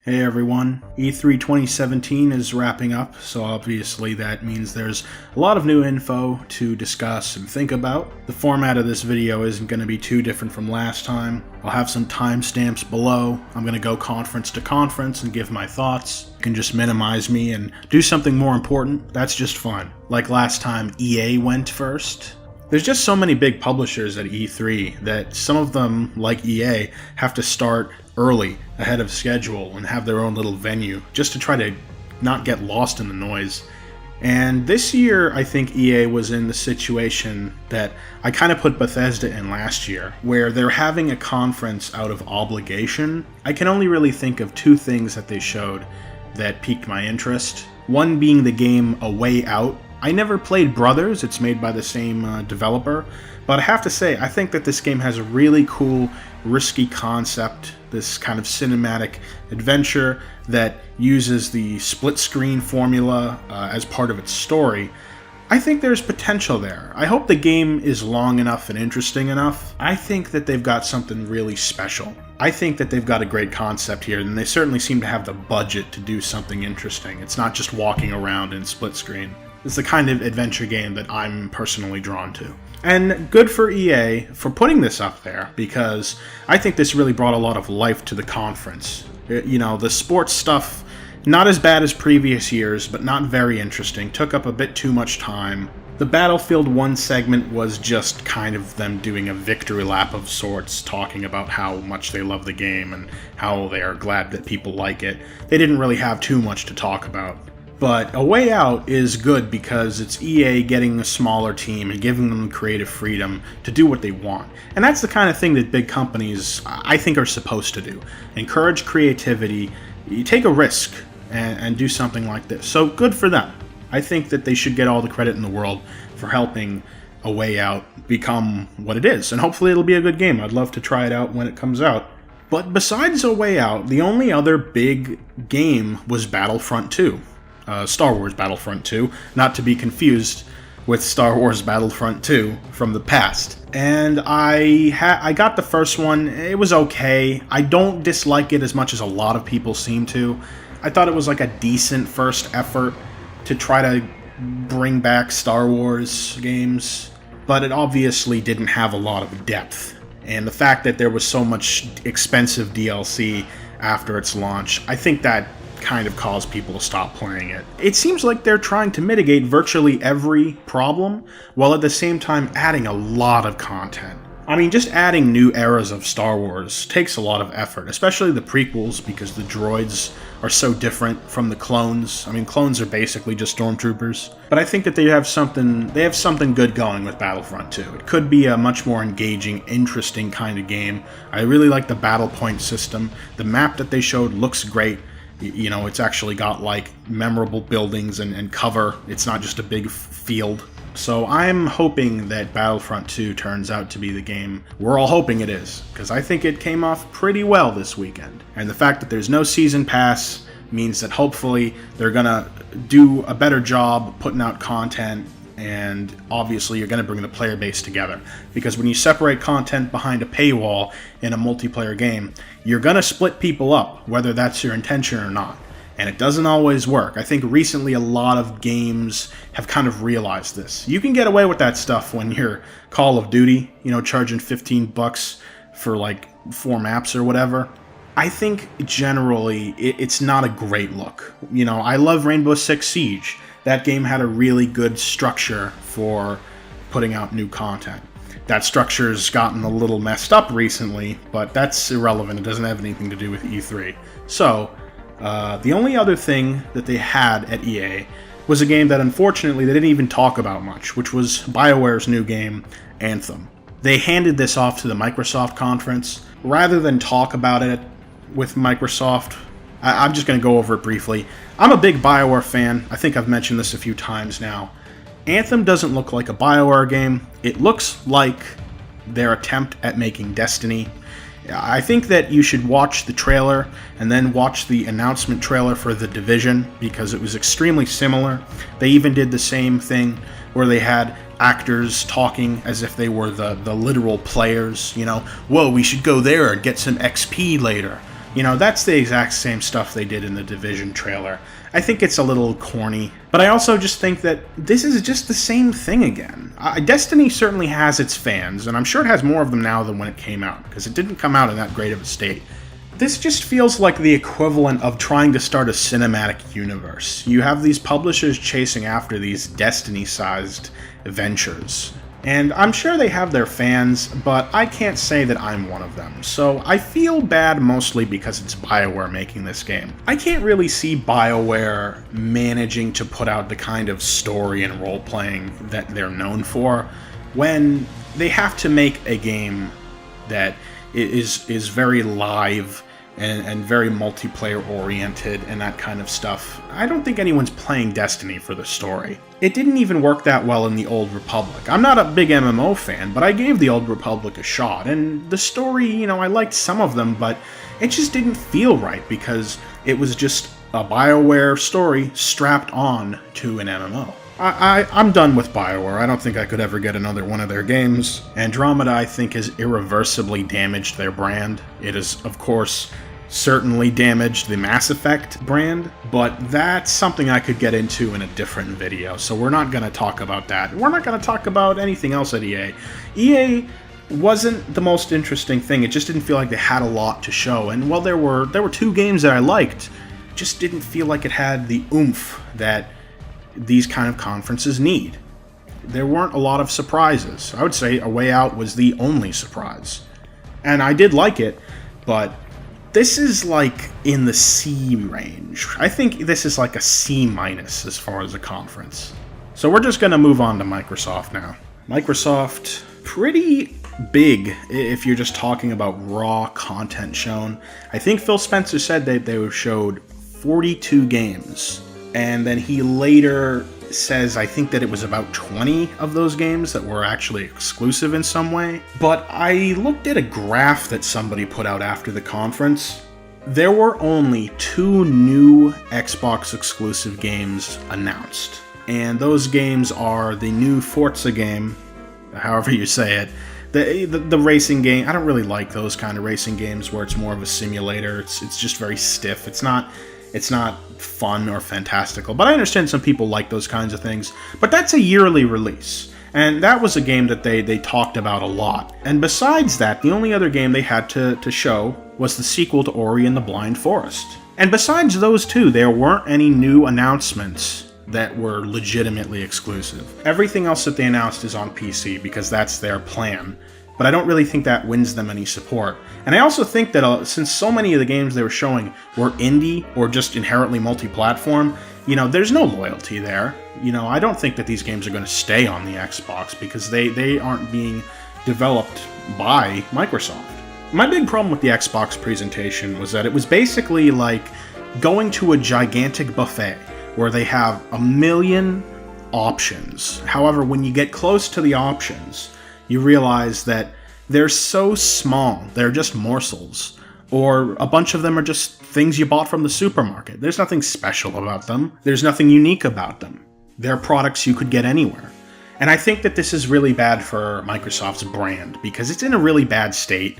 Hey everyone, E3 2017 is wrapping up, so obviously that means there's a lot of new info to discuss and think about. The format of this video isn't going to be too different from last time. I'll have some timestamps below. I'm going to go conference to conference and give my thoughts. You can just minimize me and do something more important. That's just fun. Like last time, EA went first. There's just so many big publishers at E3 that some of them, like EA, have to start early, ahead of schedule, and have their own little venue, just to try to not get lost in the noise. And this year, I think EA was in the situation that I kind of put Bethesda in last year, where they're having a conference out of obligation. I can only really think of two things that they showed that piqued my interest. One being the game A Way Out. I never played Brothers, it's made by the same developer, but I have to say, I think that this game has a really cool, risky concept, this kind of cinematic adventure that uses the split-screen formula as part of its story. I think there's potential there. I hope the game is long enough and interesting enough. I think that they've got something really special. I think that they've got a great concept here, and they certainly seem to have the budget to do something interesting. It's not just walking around in split-screen. It's the kind of adventure game that I'm personally drawn to. And good for EA for putting this up there, because I think this really brought a lot of life to the conference. You know, the sports stuff, not as bad as previous years, but not very interesting, took up a bit too much time. The Battlefield 1 segment was just kind of them doing a victory lap of sorts, talking about how much they love the game and how they are glad that people like it. They didn't really have too much to talk about. But A Way Out is good because it's EA getting a smaller team and giving them creative freedom to do what they want. And that's the kind of thing that big companies, I think, are supposed to do. Encourage creativity, you take a risk, and do something like this. So good for them. I think that they should get all the credit in the world for helping A Way Out become what it is. And hopefully it'll be a good game. I'd love to try it out when it comes out. But besides A Way Out, the only other big game was Battlefront 2. Star Wars Battlefront 2, not to be confused with Star Wars Battlefront 2 from the past. And I got the first one. It was okay. I don't dislike it as much as a lot of people seem to. I thought it was like a decent first effort to try to bring back Star Wars games, but it obviously didn't have a lot of depth. And the fact that there was so much expensive DLC after its launch, I think that kind of caused people to stop playing it. It seems like they're trying to mitigate virtually every problem, while at the same time adding a lot of content. I mean, just adding new eras of Star Wars takes a lot of effort, especially the prequels, because the droids are so different from the clones. I mean, clones are basically just stormtroopers. But I think that they have something good going with Battlefront 2. It could be a much more engaging, interesting kind of game. I really like the battle point system. The map that they showed looks great. You know, it's actually got, like, memorable buildings and cover. It's not just a big field. So I'm hoping that Battlefront 2 turns out to be the game we're all hoping it is, because I think it came off pretty well this weekend. And the fact that there's no season pass means that hopefully they're gonna do a better job putting out content, and obviously you're going to bring the player base together. Because when you separate content behind a paywall in a multiplayer game, you're going to split people up, whether that's your intention or not. And it doesn't always work. I think recently a lot of games have kind of realized this. You can get away with that stuff when you're Call of Duty, you know, charging $15 for like 4 maps or whatever. I think generally it's not a great look. You know, I love Rainbow Six Siege. That game had a really good structure for putting out new content. That structure's gotten a little messed up recently, but that's irrelevant. It doesn't have anything to do with E3. So, the only other thing that they had at EA was a game that unfortunately they didn't even talk about much, which was BioWare's new game, Anthem. They handed this off to the Microsoft conference. Rather than talk about it with Microsoft, I'm just going to go over it briefly. I'm a big BioWare fan. I think I've mentioned this a few times now. Anthem doesn't look like a BioWare game. It looks like their attempt at making Destiny. I think that you should watch the trailer and then watch the announcement trailer for The Division, because it was extremely similar. They even did the same thing where they had actors talking as if they were the literal players. You know, whoa, we should go there and get some XP later. You know, that's the exact same stuff they did in the Division trailer. I think it's a little corny, but I also just think that this is just the same thing again. Destiny certainly has its fans, and I'm sure it has more of them now than when it came out, because it didn't come out in that great of a state. This just feels like the equivalent of trying to start a cinematic universe. You have these publishers chasing after these Destiny-sized ventures. And I'm sure they have their fans, but I can't say that I'm one of them. So I feel bad mostly because it's BioWare making this game. I can't really see BioWare managing to put out the kind of story and role-playing that they're known for when they have to make a game that is very live and very multiplayer-oriented and that kind of stuff. I don't think anyone's playing Destiny for the story. It didn't even work that well in the Old Republic. I'm not a big MMO fan, but I gave the Old Republic a shot, and the story, you know, I liked some of them, but it just didn't feel right because it was just a BioWare story strapped on to an MMO. I'm done with BioWare. I don't think I could ever get another one of their games. Andromeda, I think, has irreversibly damaged their brand. It has, of course, certainly damaged the Mass Effect brand, but that's something I could get into in a different video, so we're not going to talk about that. We're not going to talk about anything else at EA. EA wasn't the most interesting thing. It just didn't feel like they had a lot to show, and while there were 2 games that I liked, it just didn't feel like it had the oomph that these kind of conferences need. There weren't a lot of surprises. I would say A Way Out was the only surprise. And I did like it, but this is like in the C range. I think this is like a C- as far as a conference. So we're just going to move on to Microsoft now. Microsoft, pretty big if you're just talking about raw content shown. I think Phil Spencer said that they showed 42 games. And then he later says, I think that it was about 20 of those games that were actually exclusive in some way. But I looked at a graph that somebody put out after the conference. There were only 2 new Xbox exclusive games announced. And those games are the new Forza game, however you say it, the racing game. I don't really like those kind of racing games where it's more of a simulator. It's just very stiff. It's not fun or fantastical, but I understand some people like those kinds of things. But that's a yearly release, and that was a game that they talked about a lot. And besides that, the only other game they had to show was the sequel to Ori and the Blind Forest. And besides those 2, there weren't any new announcements that were legitimately exclusive. Everything else that they announced is on PC because that's their plan. But I don't really think that wins them any support. And I also think that since so many of the games they were showing were indie or just inherently multi-platform, you know, there's no loyalty there. You know, I don't think that these games are going to stay on the Xbox because they aren't being developed by Microsoft. My big problem with the Xbox presentation was that it was basically like going to a gigantic buffet where they have a million options. However, when you get close to the options, you realize that they're so small, they're just morsels, or a bunch of them are just things you bought from the supermarket. There's nothing special about them. There's nothing unique about them. They're products you could get anywhere. And I think that this is really bad for Microsoft's brand because it's in a really bad state.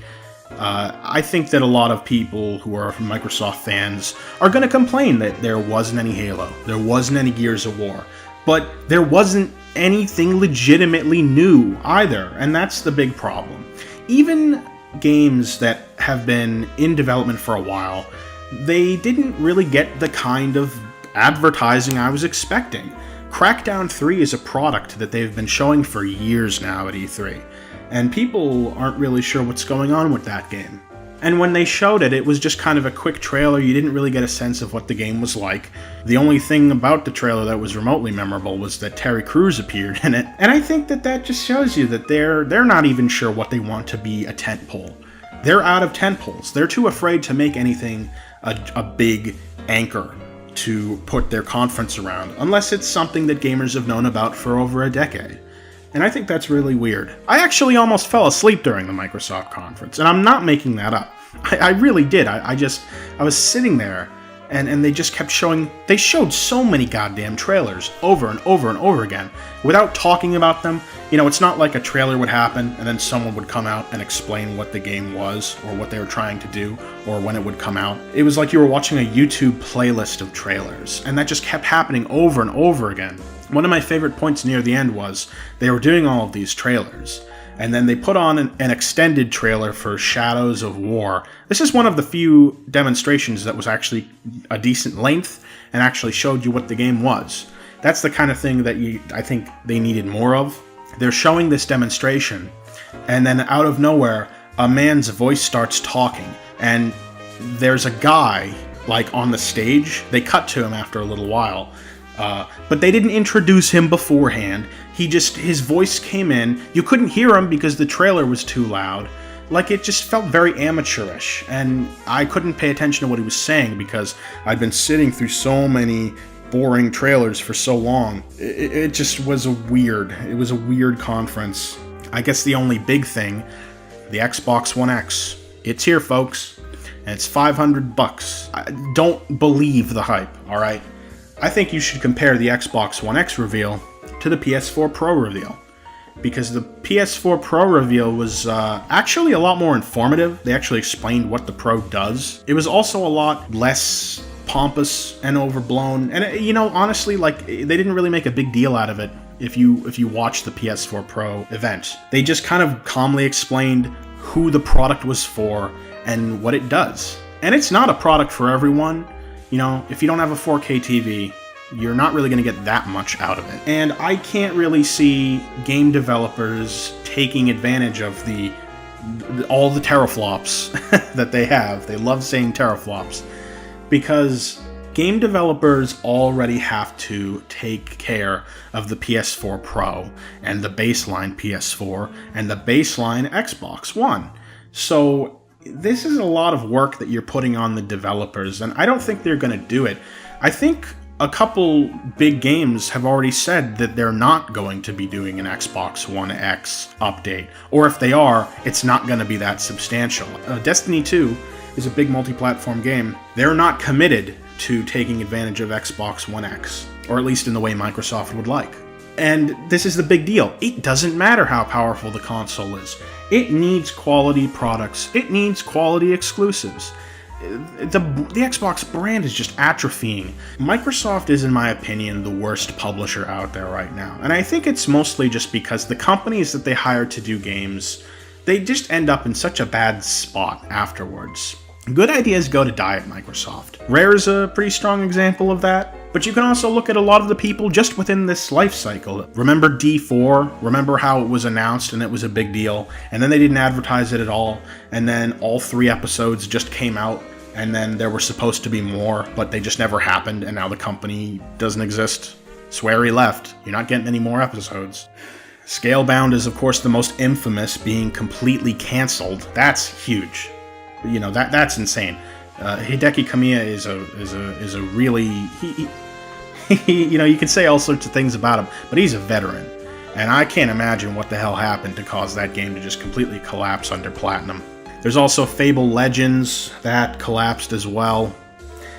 I think that a lot of people who are Microsoft fans are going to complain that there wasn't any Halo, there wasn't any Gears of War, but there wasn't anything legitimately new either, and that's the big problem. Even games that have been in development for a while, they didn't really get the kind of advertising I was expecting. Crackdown 3 is a product that they've been showing for years now at E3, and people aren't really sure what's going on with that game. And when they showed it, it was just kind of a quick trailer. You didn't really get a sense of what the game was like. The only thing about the trailer that was remotely memorable was that Terry Crews appeared in it. And I think that that just shows you that they're not even sure what they want to be a tentpole. They're out of tentpoles. They're too afraid to make anything a big anchor to put their conference around, unless it's something that gamers have known about for over a decade. And I think that's really weird. I actually almost fell asleep during the Microsoft conference, and I'm not making that up. I really did. I was sitting there, And they just kept showing, they showed so many goddamn trailers over and over and over again without talking about them. You know, it's not like a trailer would happen and then someone would come out and explain what the game was or what they were trying to do or when it would come out. It was like you were watching a YouTube playlist of trailers, and that just kept happening over and over again. One of my favorite points near the end was they were doing all of these trailers, and then they put on an extended trailer for Shadows of War. This is one of the few demonstrations that was actually a decent length and actually showed you what the game was. That's the kind of thing that I think they needed more of. They're showing this demonstration, and then out of nowhere, a man's voice starts talking, and there's a guy, like, on the stage. They cut to him after a little while, but they didn't introduce him beforehand. His voice came in. You couldn't hear him because the trailer was too loud. Like, it just felt very amateurish, and I couldn't pay attention to what he was saying because I'd been sitting through so many boring trailers for so long. It just was it was a weird conference. I guess the only big thing, the Xbox One X. It's here, folks, and it's $500. Don't believe the hype, alright? I think you should compare the Xbox One X reveal to the PS4 Pro reveal, because the PS4 Pro reveal was actually a lot more informative. They actually explained what the Pro does. It was also a lot less pompous and overblown, and you know, honestly, like, they didn't really make a big deal out of it. If you watch the PS4 Pro event, they just kind of calmly explained who the product was for and what it does. And it's not a product for everyone. You know, if you don't have a 4K TV, you're not really going to get that much out of it. And I can't really see game developers taking advantage of all the teraflops that they have. They love saying teraflops, because game developers already have to take care of the PS4 Pro and the baseline PS4 and the baseline Xbox One. So this is a lot of work that you're putting on the developers, and I don't think they're going to do it. I think a couple big games have already said that they're not going to be doing an Xbox One X update, or if they are, it's not going to be that substantial. Destiny 2 is a big multi-platform game. They're not committed to taking advantage of Xbox One X, or at least in the way Microsoft would like. And this is the big deal. It doesn't matter how powerful the console is. It needs quality products. It needs quality exclusives. The Xbox brand is just atrophying. Microsoft is, in my opinion, the worst publisher out there right now. And I think it's mostly just because the companies that they hire to do games, they just end up in such a bad spot afterwards. Good ideas go to die at Microsoft. Rare is a pretty strong example of that, but you can also look at a lot of the people just within this life cycle. Remember D4? Remember how it was announced and it was a big deal, and then they didn't advertise it at all, and then all 3 episodes just came out, and then there were supposed to be more, but they just never happened, and now the company doesn't exist. Swear he left. You're not getting any more episodes. Scalebound is, of course, the most infamous, being completely canceled. That's huge. You know, that's insane. Hideki Kamiya is a really he you know, you can say all sorts of things about him, but he's a veteran, and I can't imagine what the hell happened to cause that game to just completely collapse under Platinum. There's also Fable Legends that collapsed as well.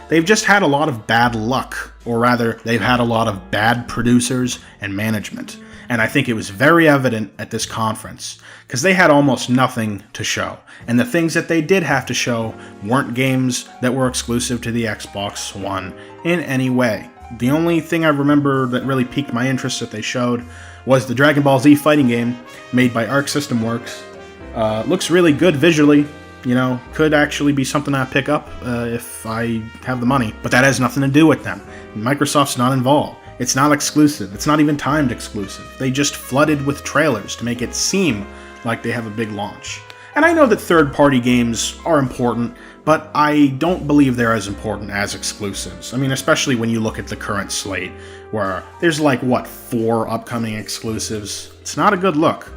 They've just had a lot of bad luck, or rather, they've had a lot of bad producers and management. And I think it was very evident at this conference, because they had almost nothing to show. And the things that they did have to show weren't games that were exclusive to the Xbox One in any way. The only thing I remember that really piqued my interest that they showed was the Dragon Ball Z fighting game made by Arc System Works. Looks really good visually. You know, could actually be something I pick up if I have the money. But that has nothing to do with them. Microsoft's not involved. It's not exclusive. It's not even timed exclusive. They just flooded with trailers to make it seem like they have a big launch. And I know that third-party games are important, but I don't believe they're as important as exclusives. I mean, especially when you look at the current slate, where there's like, 4 upcoming exclusives. It's not a good look.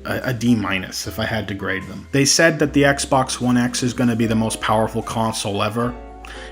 A D- if I had to grade them. They said that the Xbox One X is going to be the most powerful console ever,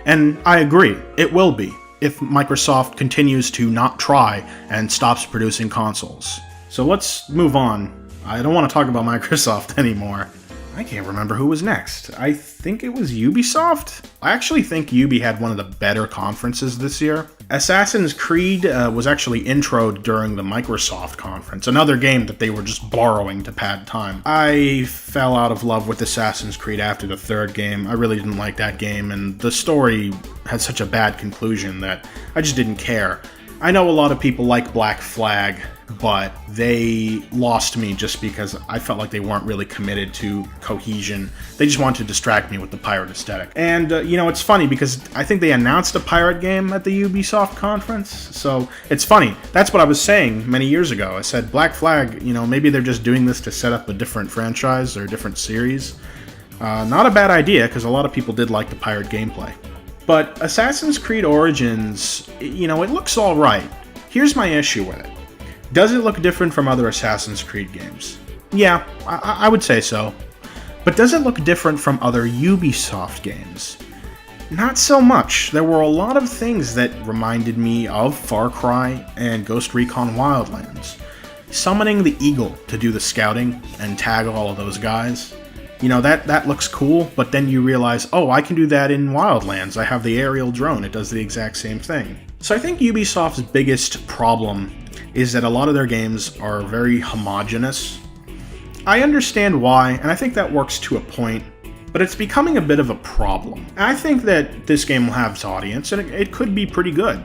and I agree, it will be, if Microsoft continues to not try and stops producing consoles. So let's move on. I don't want to talk about Microsoft anymore. I can't remember who was next. I think it was Ubisoft? I actually think Ubi had one of the better conferences this year. Assassin's Creed was actually introed during the Microsoft conference, another game that they were just borrowing to pad time. I fell out of love with Assassin's Creed after the third game. I really didn't like that game, and the story had such a bad conclusion that I just didn't care. I know a lot of people like Black Flag, but they lost me just because I felt like they weren't really committed to cohesion. They just wanted to distract me with the pirate aesthetic. And, it's funny because I think they announced a pirate game at the Ubisoft conference, so it's funny. That's what I was saying many years ago. I said, Black Flag, maybe they're just doing this to set up a different franchise or a different series. Not a bad idea, because a lot of people did like the pirate gameplay. But Assassin's Creed Origins, it looks alright. Here's my issue with it. Does it look different from other Assassin's Creed games? Yeah, I would say so. But does it look different from other Ubisoft games? Not so much. There were a lot of things that reminded me of Far Cry and Ghost Recon Wildlands. Summoning the Eagle to do the scouting and tag all of those guys. That looks cool, but then you realize, oh, I can do that in Wildlands. I have the aerial drone. It does the exact same thing. So I think Ubisoft's biggest problem is that a lot of their games are very homogenous. I understand why, and I think that works to a point, but it's becoming a bit of a problem. And I think that this game will have its audience, and it could be pretty good.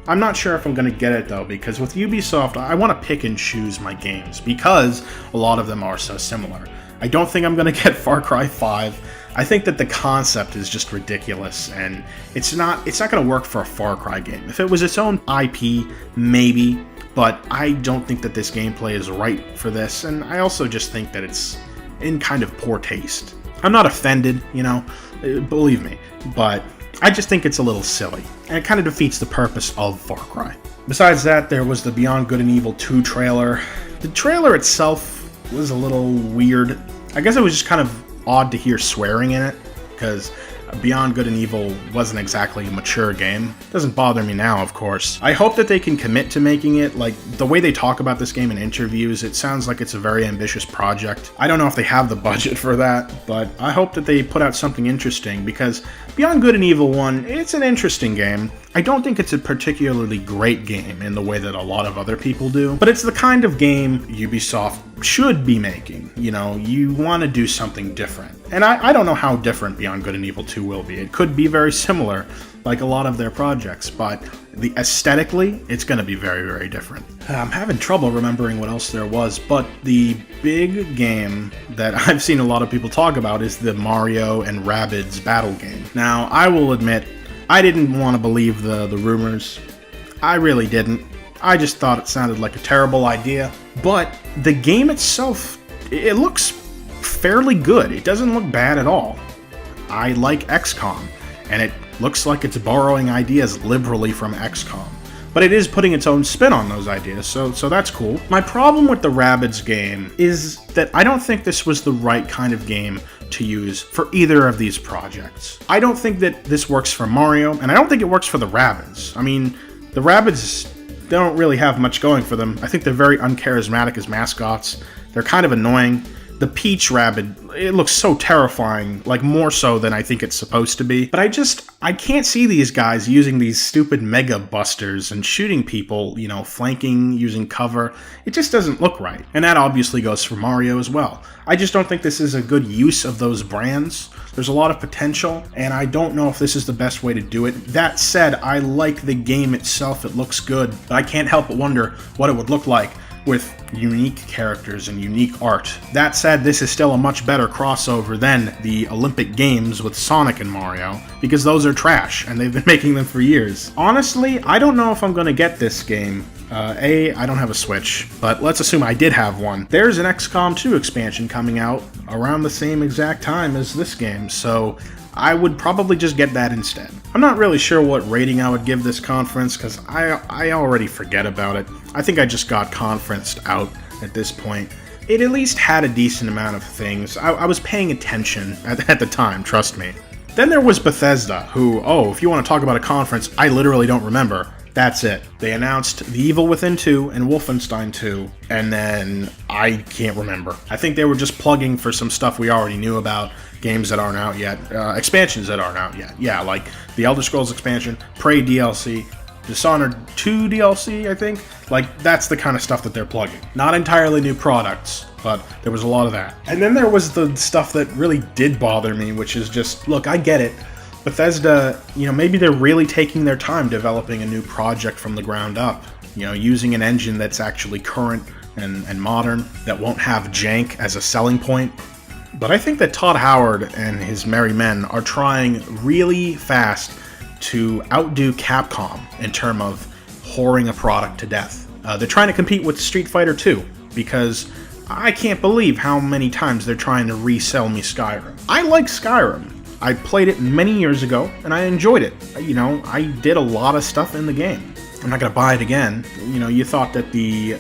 I'm not sure if I'm going to get it, though, because with Ubisoft, I want to pick and choose my games, because a lot of them are so similar. I don't think I'm going to get Far Cry 5. I think that the concept is just ridiculous, and it's not going to work for a Far Cry game. If it was its own IP, maybe, but I don't think that this gameplay is right for this, and I also just think that it's in kind of poor taste. I'm not offended, believe me, but I just think it's a little silly, and it kind of defeats the purpose of Far Cry. Besides that, there was the Beyond Good and Evil 2 trailer. The trailer itself was a little weird. I guess it was just kind of odd to hear swearing in it, because Beyond Good and Evil wasn't exactly a mature game. Doesn't bother me now, of course. I hope that they can commit to making it. Like, the way they talk about this game in interviews, it sounds like it's a very ambitious project. I don't know if they have the budget for that, but I hope that they put out something interesting, because Beyond Good and Evil 1, it's an interesting game. I don't think it's a particularly great game in the way that a lot of other people do, but it's the kind of game Ubisoft should be making. You want to do something different. And I don't know how different Beyond Good and Evil 2 will be. It could be very similar, like a lot of their projects, but aesthetically, it's going to be very, very different. I'm having trouble remembering what else there was, but the big game that I've seen a lot of people talk about is the Mario and Rabbids battle game. Now, I will admit, I didn't want to believe the rumors. I really didn't. I just thought it sounded like a terrible idea. But the game itself, it looks fairly good. It doesn't look bad at all. I like XCOM, and it looks like it's borrowing ideas liberally from XCOM. But it is putting its own spin on those ideas, so that's cool. My problem with the Rabbids game is that I don't think this was the right kind of game to use for either of these projects. I don't think that this works for Mario, and I don't think it works for the Rabbids. I mean, the Rabbids, they don't really have much going for them. I think they're very uncharismatic as mascots. They're kind of annoying. The Peach Rabbid, it looks so terrifying, like more so than I think it's supposed to be. But I can't see these guys using these stupid Mega Busters and shooting people, flanking, using cover. It just doesn't look right. And that obviously goes for Mario as well. I just don't think this is a good use of those brands. There's a lot of potential, and I don't know if this is the best way to do it. That said, I like the game itself. It looks good, but I can't help but wonder what it would look like with unique characters and unique art. That said, this is still a much better crossover than the Olympic Games with Sonic and Mario, because those are trash, and they've been making them for years. Honestly, I don't know if I'm gonna get this game. I don't have a Switch, but let's assume I did have one. There's an XCOM 2 expansion coming out around the same exact time as this game, so I would probably just get that instead. I'm not really sure what rating I would give this conference, because I already forget about it. I think I just got conferenced out at this point. It at least had a decent amount of things. I was paying attention at the time, trust me. Then there was Bethesda, who, if you want to talk about a conference I literally don't remember, That's it. They announced The Evil Within 2 and Wolfenstein 2, and then I can't remember. I think they were just plugging for some stuff we already knew about, games that aren't out yet, expansions that aren't out yet. Yeah, like the Elder Scrolls expansion, Prey DLC, Dishonored 2 DLC, I think. Like, that's the kind of stuff that they're plugging. Not entirely new products, but there was a lot of that. And then there was the stuff that really did bother me, which is just, look, I get it. Bethesda, maybe they're really taking their time developing a new project from the ground up. Using an engine that's actually current and modern, that won't have jank as a selling point. But I think that Todd Howard and his merry men are trying really fast to outdo Capcom in terms of whoring a product to death. They're trying to compete with Street Fighter 2, because I can't believe how many times they're trying to resell me Skyrim. I like Skyrim. I played it many years ago, and I enjoyed it. I did a lot of stuff in the game. I'm not going to buy it again. You thought that the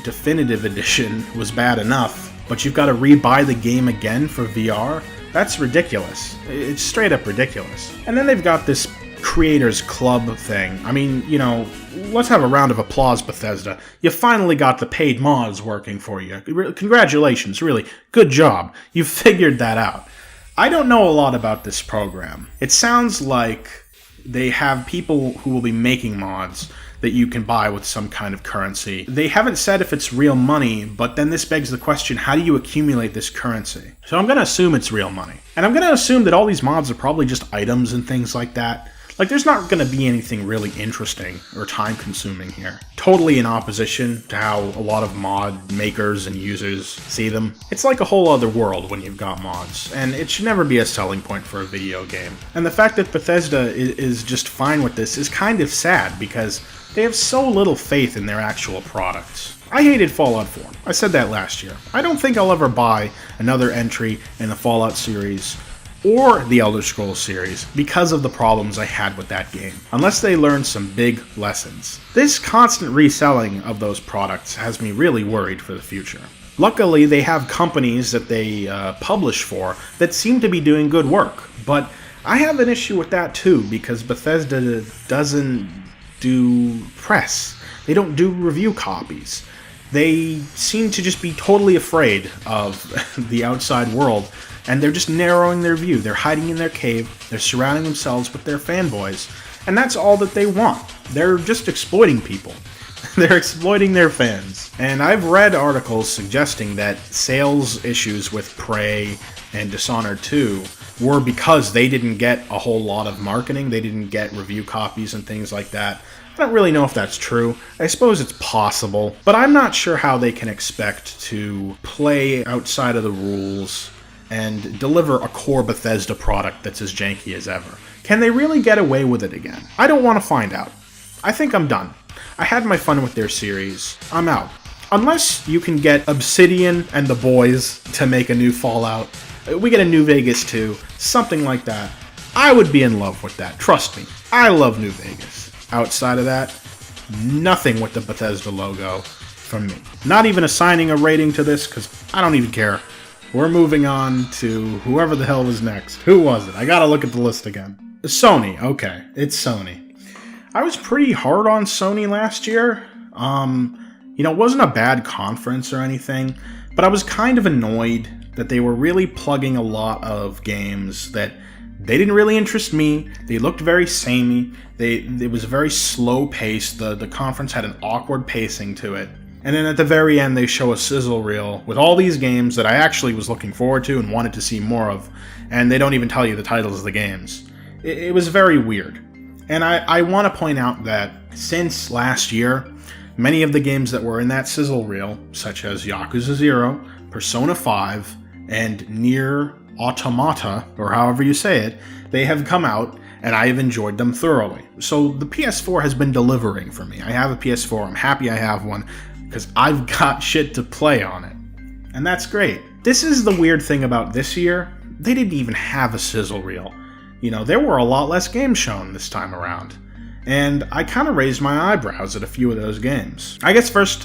definitive edition was bad enough, but you've got to rebuy the game again for VR? That's ridiculous. It's straight up ridiculous. And then they've got this Creators Club thing. I mean, let's have a round of applause, Bethesda. You finally got the paid mods working for you. Congratulations, really. Good job. You figured that out. I don't know a lot about this program. It sounds like they have people who will be making mods that you can buy with some kind of currency. They haven't said if it's real money, but then this begs the question, how do you accumulate this currency? So I'm going to assume it's real money. And I'm going to assume that all these mods are probably just items and things like that. Like, there's not going to be anything really interesting or time-consuming here. Totally in opposition to how a lot of mod makers and users see them. It's like a whole other world when you've got mods, and it should never be a selling point for a video game. And the fact that Bethesda is just fine with this is kind of sad, because they have so little faith in their actual products. I hated Fallout 4. I said that last year. I don't think I'll ever buy another entry in the Fallout series or the Elder Scrolls series because of the problems I had with that game, unless they learn some big lessons. This constant reselling of those products has me really worried for the future. Luckily, they have companies that they publish for that seem to be doing good work, but I have an issue with that too, because Bethesda doesn't do press. They don't do review copies. They seem to just be totally afraid of the outside world, and they're just narrowing their view. They're hiding in their cave, they're surrounding themselves with their fanboys, and that's all that they want. They're just exploiting people. They're exploiting their fans. And I've read articles suggesting that sales issues with Prey and Dishonored 2 were because they didn't get a whole lot of marketing, they didn't get review copies and things like that. I don't really know if that's true. I suppose it's possible, but I'm not sure how they can expect to play outside of the rules and deliver a core Bethesda product that's as janky as ever. Can they really get away with it again? I don't want to find out. I think I'm done. I had my fun with their series. I'm out. Unless you can get Obsidian and the boys to make a new Fallout, we get a New Vegas 2, something like that, I would be in love with that. Trust me. I love New Vegas. Outside of that, nothing with the Bethesda logo from me. Not even assigning a rating to this, because I don't even care. We're moving on to whoever the hell was next. Who was it? I gotta look at the list again. Sony. Okay, it's Sony. I was pretty hard on Sony last year. It wasn't a bad conference or anything, but I was kind of annoyed that they were really plugging a lot of games that they didn't really interest me. They looked very samey. It was very slow paced. The conference had an awkward pacing to it. And then at the very end, they show a sizzle reel with all these games that I actually was looking forward to and wanted to see more of, and they don't even tell you the titles of the games. It was very weird. And I want to point out that since last year, many of the games that were in that sizzle reel, such as Yakuza 0, Persona 5, and Nier Automata, or however you say it, they have come out, and I have enjoyed them thoroughly. So the PS4 has been delivering for me. I have a PS4, I'm happy I have one, because I've got shit to play on it. And that's great. This is the weird thing about this year. They didn't even have a sizzle reel. There were a lot less games shown this time around. And I kind of raised my eyebrows at a few of those games. I guess first,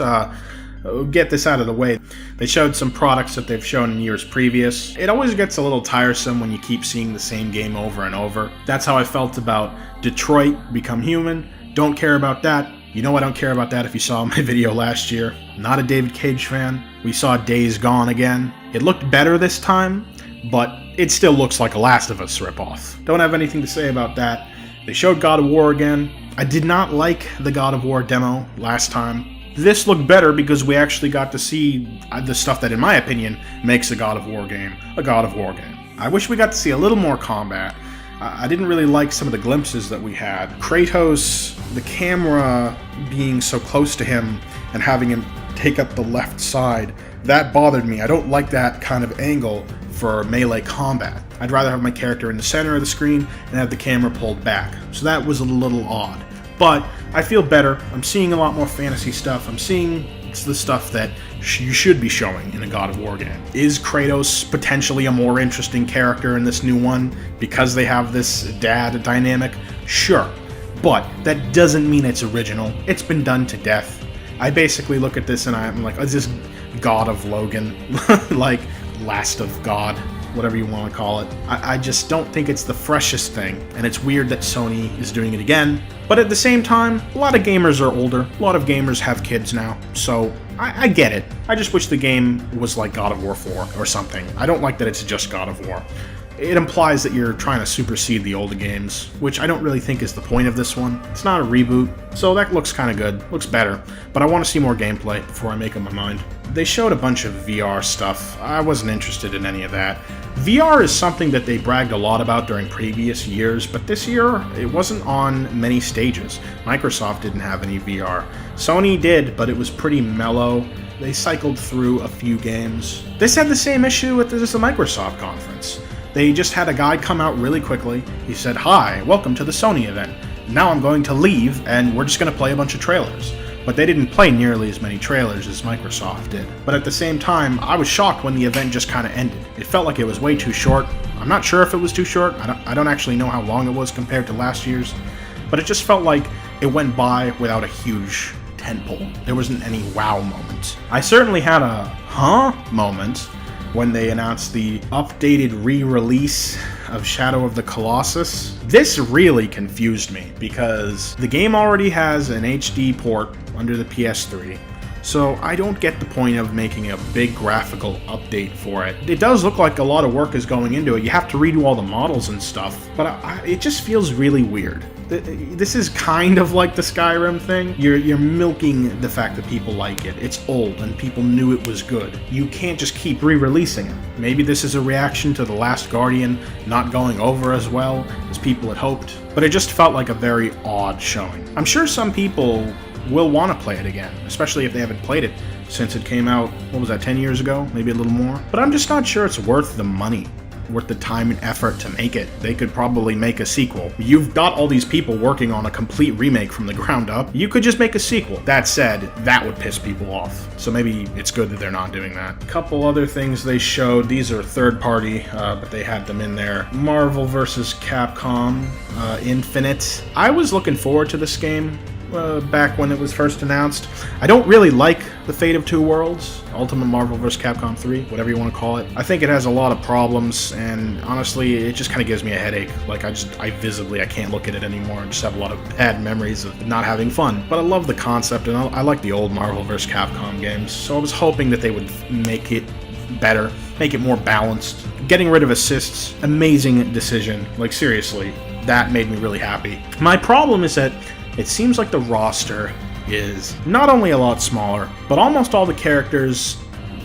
get this out of the way. They showed some products that they've shown in years previous. It always gets a little tiresome when you keep seeing the same game over and over. That's how I felt about Detroit Become Human, Don't care about that. You know I don't care about that if you saw my video last year. Not a David Cage fan. We saw Days Gone again. It looked better this time, but it still looks like a Last of Us ripoff. Don't have anything to say about that. They showed God of War again. I did not like the God of War demo last time. This looked better because we actually got to see the stuff that, in my opinion, makes a God of War game a God of War game. I wish we got to see a little more combat. I didn't really like some of the glimpses that we had. Kratos, the camera being so close to him and having him take up the left side, that bothered me. I don't like that kind of angle for melee combat. I'd rather have my character in the center of the screen and have the camera pulled back. So that was a little odd. But I feel better. I'm seeing a lot more fantasy stuff. I'm seeing the stuff that you should be showing in a God of War game. Is Kratos potentially a more interesting character in this new one because they have this dad dynamic? Sure. But that doesn't mean it's original. It's been done to death. I basically look at this and I'm like, is this God of Logan? Like, Last of God, whatever you want to call it. I just don't think it's the freshest thing, and it's weird that Sony is doing it again. But at the same time, a lot of gamers are older, a lot of gamers have kids now, so I get it. I just wish the game was like God of War 4 or something. I don't like that it's just God of War. It implies that you're trying to supersede the older games, which I don't really think is the point of this one. It's not a reboot, so that looks kind of good, looks better, but I want to see more gameplay before I make up my mind. They showed a bunch of VR stuff. I wasn't interested in any of that. VR is something that they bragged a lot about during previous years, but this year it wasn't on many stages. Microsoft didn't have any VR. Sony did, but it was pretty mellow. They cycled through a few games. This had the same issue with the Microsoft conference. They just had a guy come out really quickly. He said, "Hi, welcome to the Sony event. Now I'm going to leave, and we're just going to play a bunch of trailers." But they didn't play nearly as many trailers as Microsoft did. But at the same time, I was shocked when the event just kind of ended. It felt like it was way too short. I'm not sure if it was too short. I don't actually know how long it was compared to last year's. But it just felt like it went by without a huge tentpole. There wasn't any wow moment. I certainly had a huh moment when they announced the updated re-release of Shadow of the Colossus. This really confused me because the game already has an HD port under the PS3, so I don't get the point of making a big graphical update for it. It does look like a lot of work is going into it. You have to redo all the models and stuff, but it just feels really weird. This is kind of like the Skyrim thing. You're milking the fact that people like it. It's old and people knew it was good. You can't just keep re-releasing it. Maybe this is a reaction to The Last Guardian not going over as well as people had hoped, but it just felt like a very odd showing. I'm sure some people will want to play it again, especially if they haven't played it since it came out, what was that, 10 years ago? Maybe a little more? But I'm just not sure it's worth the money, worth the time and effort to make it. They could probably make a sequel. You've got all these people working on a complete remake from the ground up. You could just make a sequel. That said, that would piss people off. So maybe it's good that they're not doing that. A couple other things they showed. These are third party, but they had them in there. Marvel vs. Capcom Infinite. I was looking forward to this game. Back when it was first announced. I don't really like the Fate of Two Worlds, Ultimate Marvel vs. Capcom 3, whatever you want to call it. I think it has a lot of problems, and honestly, it just kind of gives me a headache. Like, I can't look at it anymore. I just have a lot of bad memories of not having fun. But I love the concept, and I like the old Marvel vs. Capcom games, so I was hoping that they would make it better, make it more balanced. Getting rid of assists, amazing decision. Like, seriously, that made me really happy. My problem is that it seems like the roster is not only a lot smaller, but almost all the characters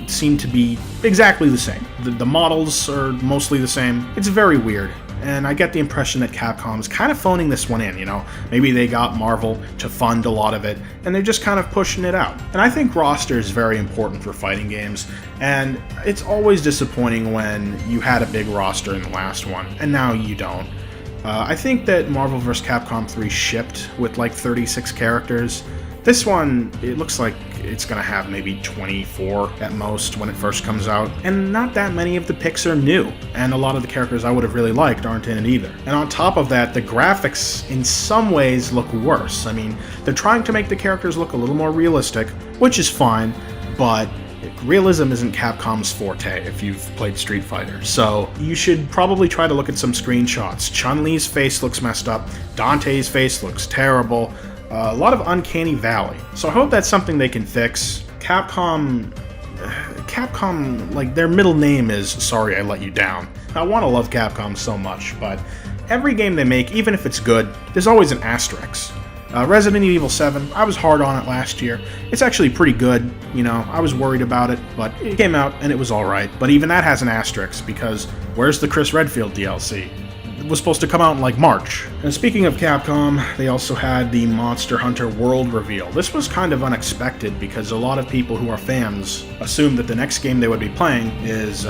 seem to be exactly the same. The models are mostly the same. It's very weird, and I get the impression that Capcom is kind of phoning this one in, you know? Maybe they got Marvel to fund a lot of it, and they're just kind of pushing it out. And I think roster is very important for fighting games, and it's always disappointing when you had a big roster in the last one, and now you don't. I think that Marvel vs. Capcom 3 shipped with like 36 characters. This one, it looks like it's going to have maybe 24 at most when it first comes out. And not that many of the picks are new. And a lot of the characters I would have really liked aren't in it either. And on top of that, the graphics in some ways look worse. I mean, they're trying to make the characters look a little more realistic, which is fine, but realism isn't Capcom's forte if you've played Street Fighter, so you should probably try to look at some screenshots. Chun-Li's face looks messed up, Dante's face looks terrible, A lot of Uncanny Valley. So I hope that's something they can fix. Capcom, like, their middle name is Sorry I Let You Down. I want to love Capcom so much, but every game they make, even if it's good, there's always an asterisk. Resident Evil 7, I was hard on it last year. It's actually pretty good, you know, I was worried about it, but it came out and it was alright. But even that has an asterisk, because where's the Chris Redfield DLC? It was supposed to come out in like March. And speaking of Capcom, they also had the Monster Hunter World reveal. This was kind of unexpected because a lot of people who are fans assumed that the next game they would be playing is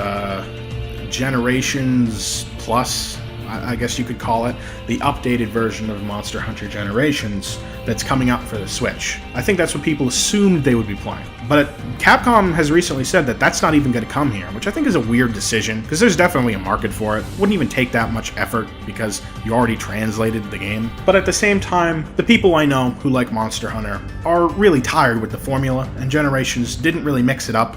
Generations Plus, I guess you could call it, the updated version of Monster Hunter Generations that's coming out for the Switch. I think that's what people assumed they would be playing. But Capcom has recently said that that's not even going to come here, which I think is a weird decision, because there's definitely a market for it. Wouldn't even take that much effort, because you already translated the game. But at the same time, the people I know who like Monster Hunter are really tired with the formula, and Generations didn't really mix it up.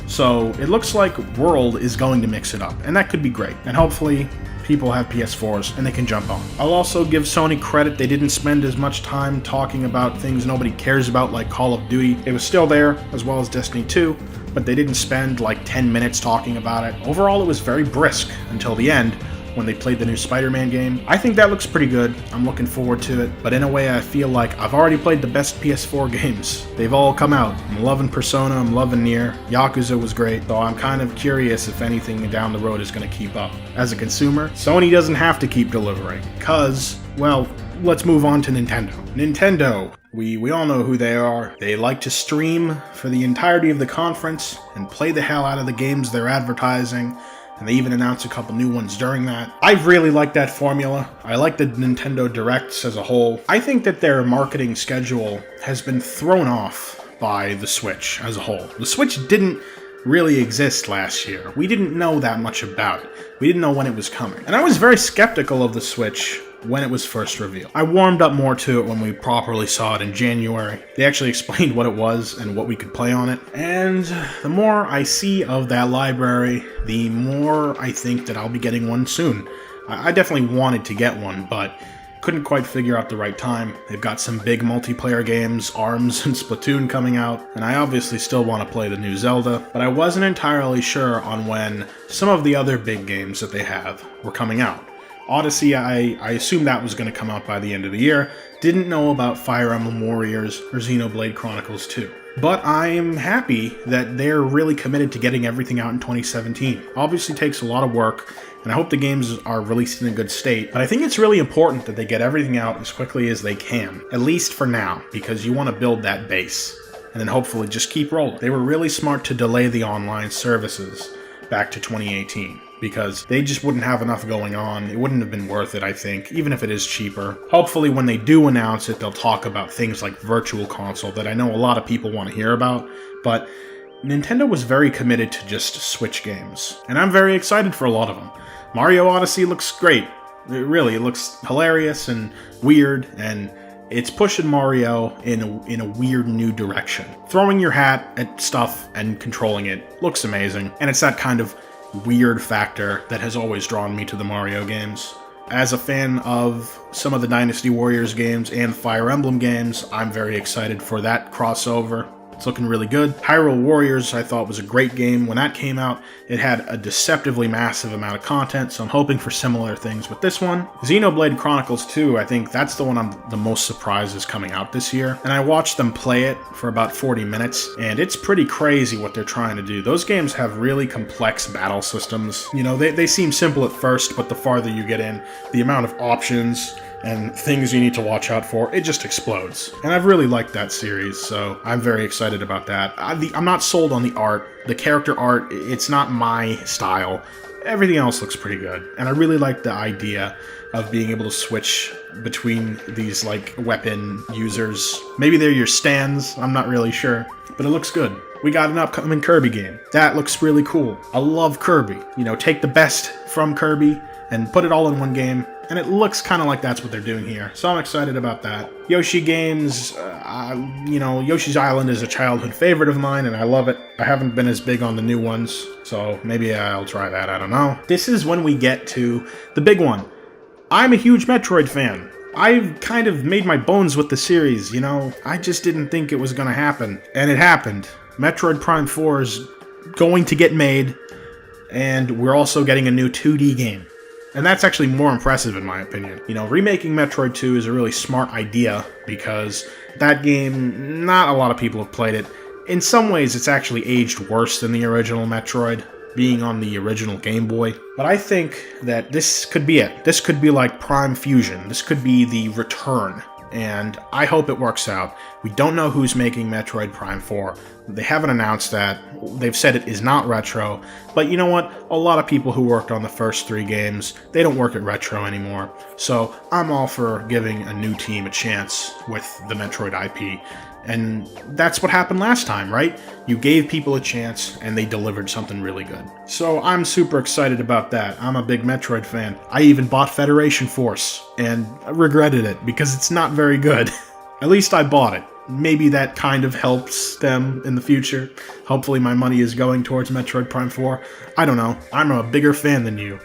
So it looks like World is going to mix it up, and that could be great. And hopefully people have PS4s and they can jump on. I'll also give Sony credit, they didn't spend as much time talking about things nobody cares about like Call of Duty. It was still there, as well as Destiny 2, but they didn't spend like 10 minutes talking about it. Overall, it was very brisk until the end, when they played the new Spider-Man game. I think that looks pretty good. I'm looking forward to it, but in a way I feel like I've already played the best PS4 games. They've all come out. I'm loving Persona, I'm loving Nier, Yakuza was great, though I'm kind of curious if anything down the road is going to keep up. As a consumer, Sony doesn't have to keep delivering, cause, well, let's move on to Nintendo. Nintendo. We all know who they are. They like to stream for the entirety of the conference and play the hell out of the games they're advertising, and they even announced a couple new ones during that. I really like that formula. I like the Nintendo Directs as a whole. I think that their marketing schedule has been thrown off by the Switch as a whole. The Switch didn't really exist last year. We didn't know that much about it. We didn't know when it was coming. And I was very skeptical of the Switch when it was first revealed. I warmed up more to it when we properly saw it in January. They actually explained what it was and what we could play on it. And the more I see of that library, the more I think that I'll be getting one soon. I definitely wanted to get one, but couldn't quite figure out the right time. They've got some big multiplayer games, ARMS and Splatoon coming out, and I obviously still want to play the new Zelda, but I wasn't entirely sure on when some of the other big games that they have were coming out. Odyssey, I assumed that was going to come out by the end of the year. Didn't know about Fire Emblem Warriors or Xenoblade Chronicles 2. But I'm happy that they're really committed to getting everything out in 2017. Obviously takes a lot of work, and I hope the games are released in a good state, but I think it's really important that they get everything out as quickly as they can, at least for now, because you want to build that base, and then hopefully just keep rolling. They were really smart to delay the online services back to 2018. Because they just wouldn't have enough going on. It wouldn't have been worth it, I think, even if it is cheaper. Hopefully when they do announce it, they'll talk about things like Virtual Console that I know a lot of people want to hear about, but Nintendo was very committed to just Switch games, and I'm very excited for a lot of them. Mario Odyssey looks great. It looks hilarious and weird, and it's pushing Mario in a weird new direction. Throwing your hat at stuff and controlling it looks amazing, and it's that kind of weird factor that has always drawn me to the Mario games. As a fan of some of the Dynasty Warriors games and Fire Emblem games, I'm very excited for that crossover. It's looking really good. Hyrule Warriors I thought was a great game. When that came out, it had a deceptively massive amount of content, so I'm hoping for similar things with this one. Xenoblade Chronicles 2, I think that's the one I'm the most surprised is coming out this year. And I watched them play it for about 40 minutes, and it's pretty crazy what they're trying to do. Those games have really complex battle systems. You know, they seem simple at first, but the farther you get in, the amount of options and things you need to watch out for, it just explodes. And I've really liked that series, so I'm very excited about that. I'm not sold on the art. The character art, it's not my style. Everything else looks pretty good. And I really like the idea of being able to switch between these, like, weapon users. Maybe they're your stands, I'm not really sure. But it looks good. We got an upcoming Kirby game. That looks really cool. I love Kirby. You know, take the best from Kirby and put it all in one game. And it looks kind of like that's what they're doing here. So I'm excited about that. Yoshi games, you know, Yoshi's Island is a childhood favorite of mine, and I love it. I haven't been as big on the new ones, so maybe I'll try that, I don't know. This is when we get to the big one. I'm a huge Metroid fan. I've kind of made my bones with the series, you know? I just didn't think it was gonna happen. And it happened. Metroid Prime 4 is going to get made, and we're also getting a new 2D game. And that's actually more impressive in my opinion. You know, remaking Metroid 2 is a really smart idea, because that game, not a lot of people have played it. In some ways, it's actually aged worse than the original Metroid, being on the original Game Boy. But I think that this could be it. This could be like Prime Fusion. This could be the return. And I hope it works out. We don't know who's making Metroid Prime 4. They haven't announced that. They've said it is not retro. But you know what? A lot of people who worked on the first 3 games, they don't work at Retro anymore. So I'm all for giving a new team a chance with the Metroid IP. And that's what happened last time, right? You gave people a chance, and they delivered something really good. So I'm super excited about that. I'm a big Metroid fan. I even bought Federation Force, and I regretted it, because it's not very good. At least I bought it. Maybe that kind of helps them in the future. Hopefully my money is going towards Metroid Prime 4. I don't know. I'm a bigger fan than you.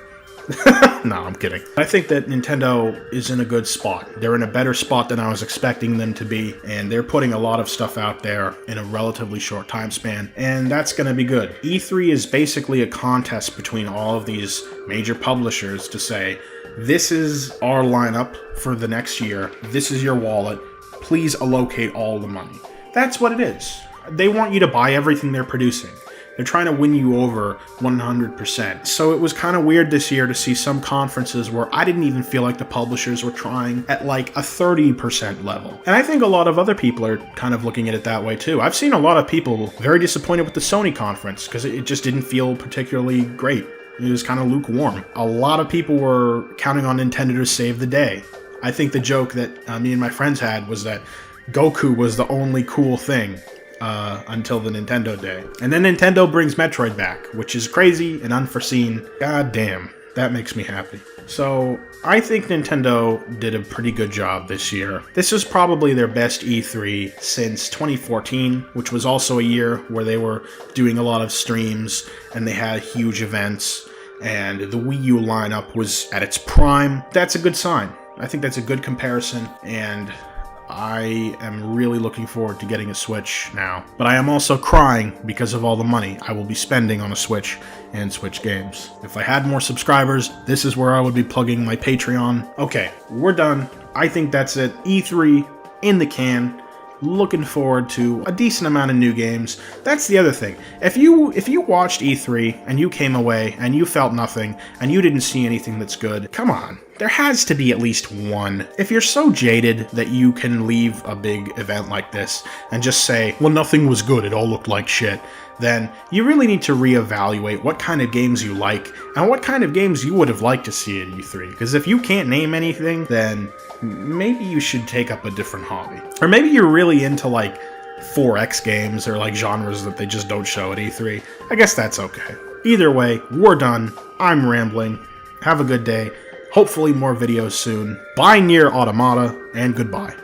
No, I'm kidding. I think that Nintendo is in a good spot. They're in a better spot than I was expecting them to be, and they're putting a lot of stuff out there in a relatively short time span, and that's going to be good. E3 is basically a contest between all of these major publishers to say, this is our lineup for the next year, this is your wallet, please allocate all the money. That's what it is. They want you to buy everything they're producing. They're trying to win you over 100%. So it was kind of weird this year to see some conferences where I didn't even feel like the publishers were trying at like a 30% level. And I think a lot of other people are kind of looking at it that way too. I've seen a lot of people very disappointed with the Sony conference because it just didn't feel particularly great. It was kind of lukewarm. A lot of people were counting on Nintendo to save the day. I think the joke that me and my friends had was that Goku was the only cool thing until the Nintendo Day. And then Nintendo brings Metroid back, which is crazy and unforeseen. God damn, that makes me happy. So, I think Nintendo did a pretty good job this year. This was probably their best E3 since 2014, which was also a year where they were doing a lot of streams and they had huge events, and the Wii U lineup was at its prime. That's a good sign. I think that's a good comparison, and I am really looking forward to getting a Switch now. But I am also crying because of all the money I will be spending on a Switch and Switch games. If I had more subscribers, this is where I would be plugging my Patreon. Okay, we're done. I think that's it. E3 in the can. Looking forward to a decent amount of new games. That's the other thing. If you watched E3 and you came away and you felt nothing and you didn't see anything that's good, come on. There has to be at least one. If you're so jaded that you can leave a big event like this and just say, well, nothing was good, it all looked like shit, then you really need to reevaluate what kind of games you like and what kind of games you would have liked to see at E3. Because if you can't name anything, then maybe you should take up a different hobby. Or maybe you're really into like 4X games or like genres that they just don't show at E3. I guess that's okay. Either way, we're done. I'm rambling. Have a good day. Hopefully more videos soon. Buy Nier Automata, and goodbye.